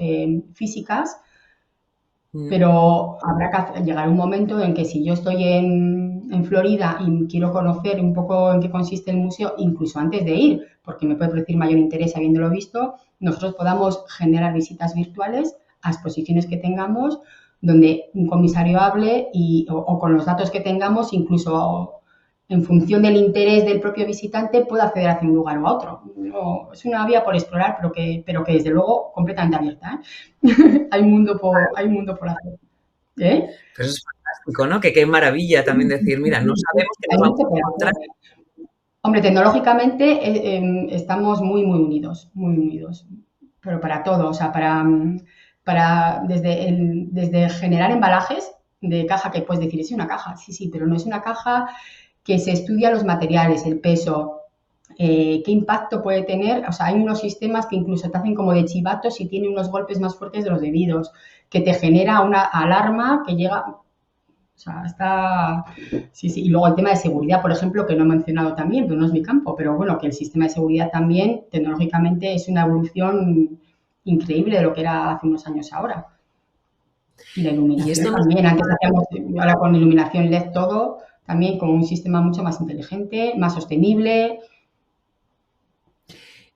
físicas, Mm. pero habrá que llegar un momento en que si yo estoy en Florida y quiero conocer un poco en qué consiste el museo, incluso antes de ir, porque me puede producir mayor interés habiéndolo visto, nosotros podamos generar visitas virtuales a exposiciones que tengamos donde un comisario hable o con los datos que tengamos, incluso en función del interés del propio visitante, pueda acceder hacia un lugar o a otro. No, es una vía por explorar, pero que desde luego completamente abierta, ¿eh? Hay un mundo por hacer. ¿Eh? Pues eso es fantástico, ¿no? Que qué maravilla también decir, mira, no sabemos qué nos Hay vamos mucho a por encontrar. hacer. Hombre, tecnológicamente estamos muy unidos, pero para todo, o sea, desde generar embalajes de caja que puedes decir, es una caja, sí, sí, pero no es una caja que se estudia los materiales, el peso, qué impacto puede tener. O sea, hay unos sistemas que incluso te hacen como de chivatos y tiene unos golpes más fuertes de los debidos, que te genera una alarma que llega. O sea, está. Sí, sí. Y luego el tema de seguridad, por ejemplo, que no he mencionado también, pero no es mi campo, pero bueno, que el sistema de seguridad también, tecnológicamente, es una evolución increíble de lo que era hace unos años ahora. Y la Y iluminación esto nos también, antes hacíamos, ahora con iluminación LED todo, también con un sistema mucho más inteligente, más sostenible.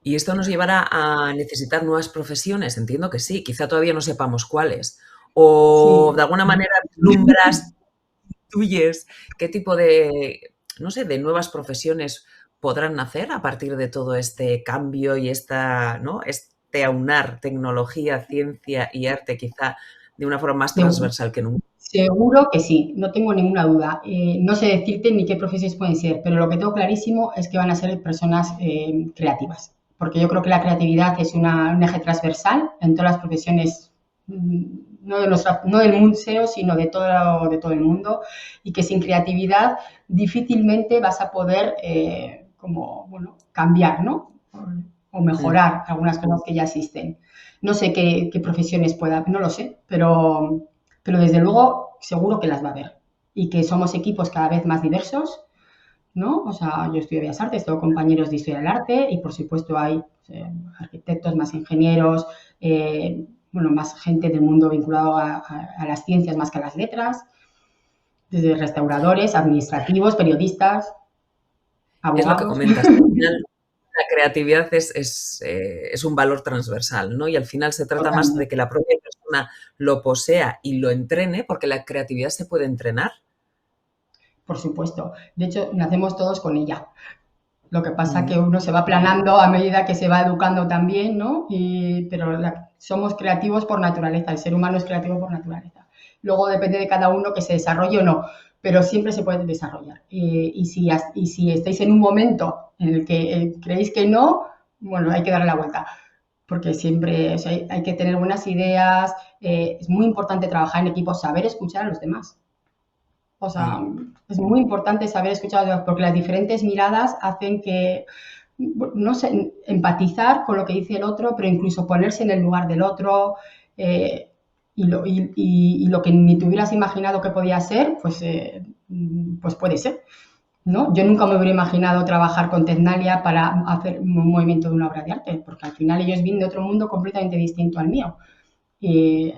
¿Y esto nos llevará a necesitar nuevas profesiones? Entiendo que sí, quizá todavía no sepamos cuáles. O Sí, de alguna manera vislumbras, intuyes qué tipo de, no sé, de nuevas profesiones podrán nacer a partir de todo este cambio y esta, ¿no? Este aunar tecnología, ciencia y arte quizá de una forma más seguro. transversal que nunca. Seguro que sí, no tengo ninguna duda. No sé decirte ni qué profesiones pueden ser, pero lo que tengo clarísimo es que van a ser personas creativas, porque yo creo que la creatividad es un eje transversal en todas las profesiones, no del museo, sino de todo el mundo, y que sin creatividad difícilmente vas a poder como, bueno, cambiar, ¿no? O Mm. mejorar algunas cosas que ya existen. No sé qué profesiones pueda, no lo sé, pero desde luego seguro que las va a haber. Y que somos equipos cada vez más diversos, ¿no? O sea, yo estudio Bellas Artes, tengo compañeros de Historia del Arte y por supuesto hay arquitectos, más ingenieros, bueno, más gente del mundo vinculado a las ciencias más que a las letras, desde restauradores, administrativos, periodistas, Es lo que abogados. comentas. Al final, la creatividad es un valor transversal, ¿no? Y al final se trata más de Totalmente. que la propia persona lo posea y lo entrene, porque la creatividad se puede entrenar. por supuesto. De hecho, nacemos todos con ella. Lo que pasa que Ujú. uno se va aplanando a medida que se va educando también, ¿no? Pero somos creativos por naturaleza, el ser humano es creativo por naturaleza. Luego depende de cada uno que se desarrolle o no, pero siempre se puede desarrollar. Y si estáis en un momento en el que creéis que no, bueno, hay que darle la vuelta, porque siempre, o sea, hay que tener buenas ideas, es muy importante trabajar en equipo, saber escuchar a los demás. O sea, Mm. es muy importante saber escuchar a los demás, porque las diferentes miradas hacen que, no sé, empatizar con lo que dice el otro, pero incluso ponerse en el lugar del otro, eh, y lo que ni te hubieras imaginado que podía ser, pues puede ser, ¿no? Yo nunca me hubiera imaginado trabajar con Tecnalia para hacer un movimiento de una obra de arte, porque al final ellos vienen de otro mundo completamente distinto al mío. Y,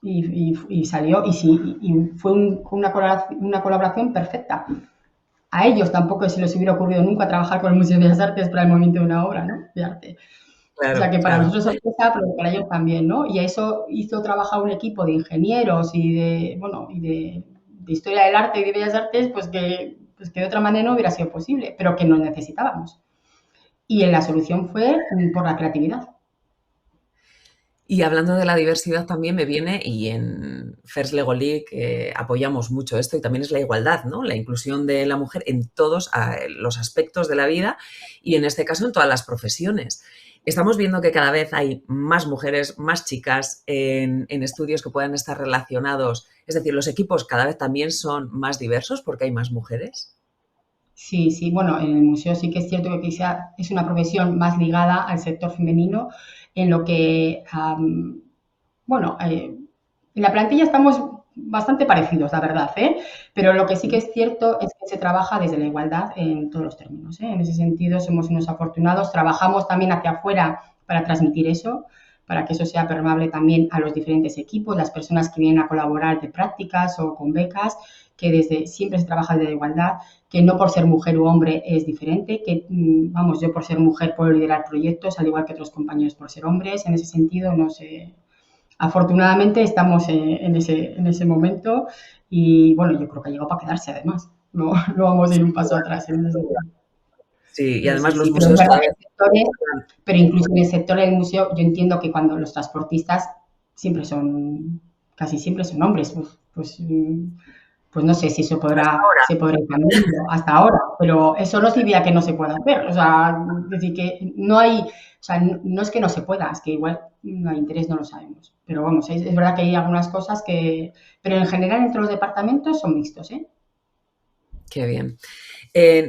y salió, y fue una colaboración perfecta. A ellos tampoco se les hubiera ocurrido nunca trabajar con el Museo de Bellas Artes para el movimiento de una obra, ¿no? De arte. O sea Claro, que para claro. nosotros es sorpresa, pero para ellos también, ¿no? Y a eso hizo trabajar un equipo de ingenieros y de, bueno, de historia del arte y de bellas artes, pues que de otra manera no hubiera sido posible, pero que nos necesitábamos. Y en la solución fue por la creatividad. Y hablando de la diversidad también me viene, y en First Lego League apoyamos mucho esto, y también es la igualdad, ¿no? La inclusión de la mujer en todos los aspectos de la vida y en este caso en todas las profesiones. Estamos viendo que cada vez hay más mujeres, más chicas en estudios que puedan estar relacionados. Es decir, los equipos cada vez también son más diversos porque hay más mujeres. Sí, sí, bueno, en el museo sí que es cierto que quizá es una profesión más ligada al sector femenino, en lo que, bueno, en la plantilla estamos bastante parecidos, la verdad, ¿eh? Pero lo que sí que es cierto es que se trabaja desde la igualdad en todos los términos, ¿eh? En ese sentido somos unos afortunados, trabajamos también hacia afuera para transmitir eso, para que eso sea permeable también a los diferentes equipos, las personas que vienen a colaborar de prácticas o con becas, que desde siempre se trabaja desde la igualdad, que no por ser mujer u hombre es diferente, que, vamos, yo por ser mujer puedo liderar proyectos, al igual que otros compañeros por ser hombres, en ese sentido no sé. Afortunadamente estamos en ese momento y bueno, yo creo que ha llegado para quedarse además. No, no vamos a ir un paso atrás en ese sentido. Sí, y Sí, sí, además los sí, pero es museos verdad cada que vez... hay sectores, pero incluso en el sector del museo yo entiendo que cuando los transportistas casi siempre son hombres, pues no sé si eso se podrá ir cambiando hasta ahora, pero eso no significa que no se pueda hacer. O sea, es decir, que no hay, o sea, no es que no se pueda, es que igual no hay interés, no lo sabemos. Pero vamos, es verdad que hay algunas cosas pero en general entre los departamentos son mixtos, ¿eh? Qué bien.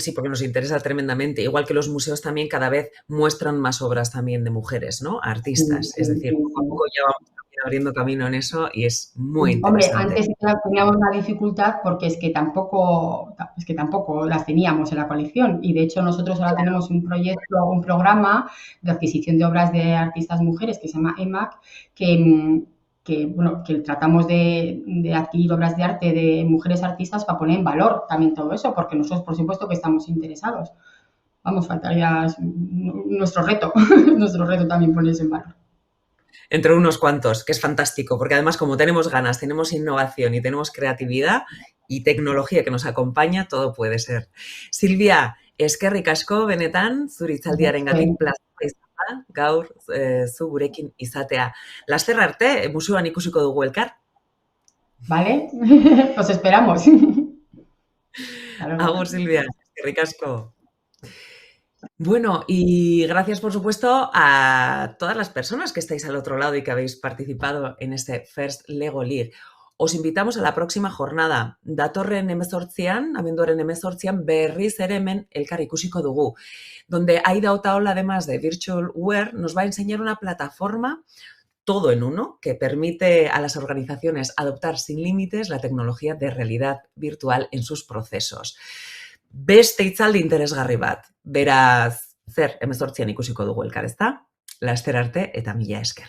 Sí, porque nos interesa tremendamente. Igual que los museos también cada vez muestran más obras también de mujeres, ¿no? Sí, Artistas. Es sí, decir, sí, poco a sí. poco ya vamos también abriendo camino en eso y es muy Hombre, interesante. antes teníamos una dificultad porque es que tampoco las teníamos en la colección y de hecho nosotros ahora tenemos un proyecto, un programa de adquisición de obras de artistas mujeres que se llama EMAC, bueno, que tratamos de adquirir obras de arte de mujeres artistas para poner en valor también todo eso, porque nosotros por supuesto que estamos interesados. Vamos, faltaría nuestro reto, nuestro reto también ponerse en valor. Entre unos cuantos, que es fantástico, porque además como tenemos ganas, tenemos innovación y tenemos creatividad y tecnología que nos acompaña, todo puede ser. Silvia, eskerrik asko benetan, zure hitzaldiarengatik plazera izan da, gaur zu gurekin izatea. Laster arte, museoan ikusiko dugu elkar. ¿Vale? Os esperamos. Hasta luego. Agur, Silvia, eskerrik asko. Bueno, y gracias, por supuesto, a todas las personas que estáis al otro lado y que habéis participado en este First Lego League. Os invitamos a la próxima jornada. Datorren hemezortzian, abenduaren hemezortzian, berriz ere hemen elkar ikusiko dugu, donde Aida Otaola, además de Virtual Ware, nos va a enseñar una plataforma todo en uno que permite a las organizaciones adoptar sin límites la tecnología de realidad virtual en sus procesos. Beste hitzaldi interesgarri bat. Beraz, zer, hemezortzian ikusiko dugu elkar, ezta? Laster arte eta mila esker.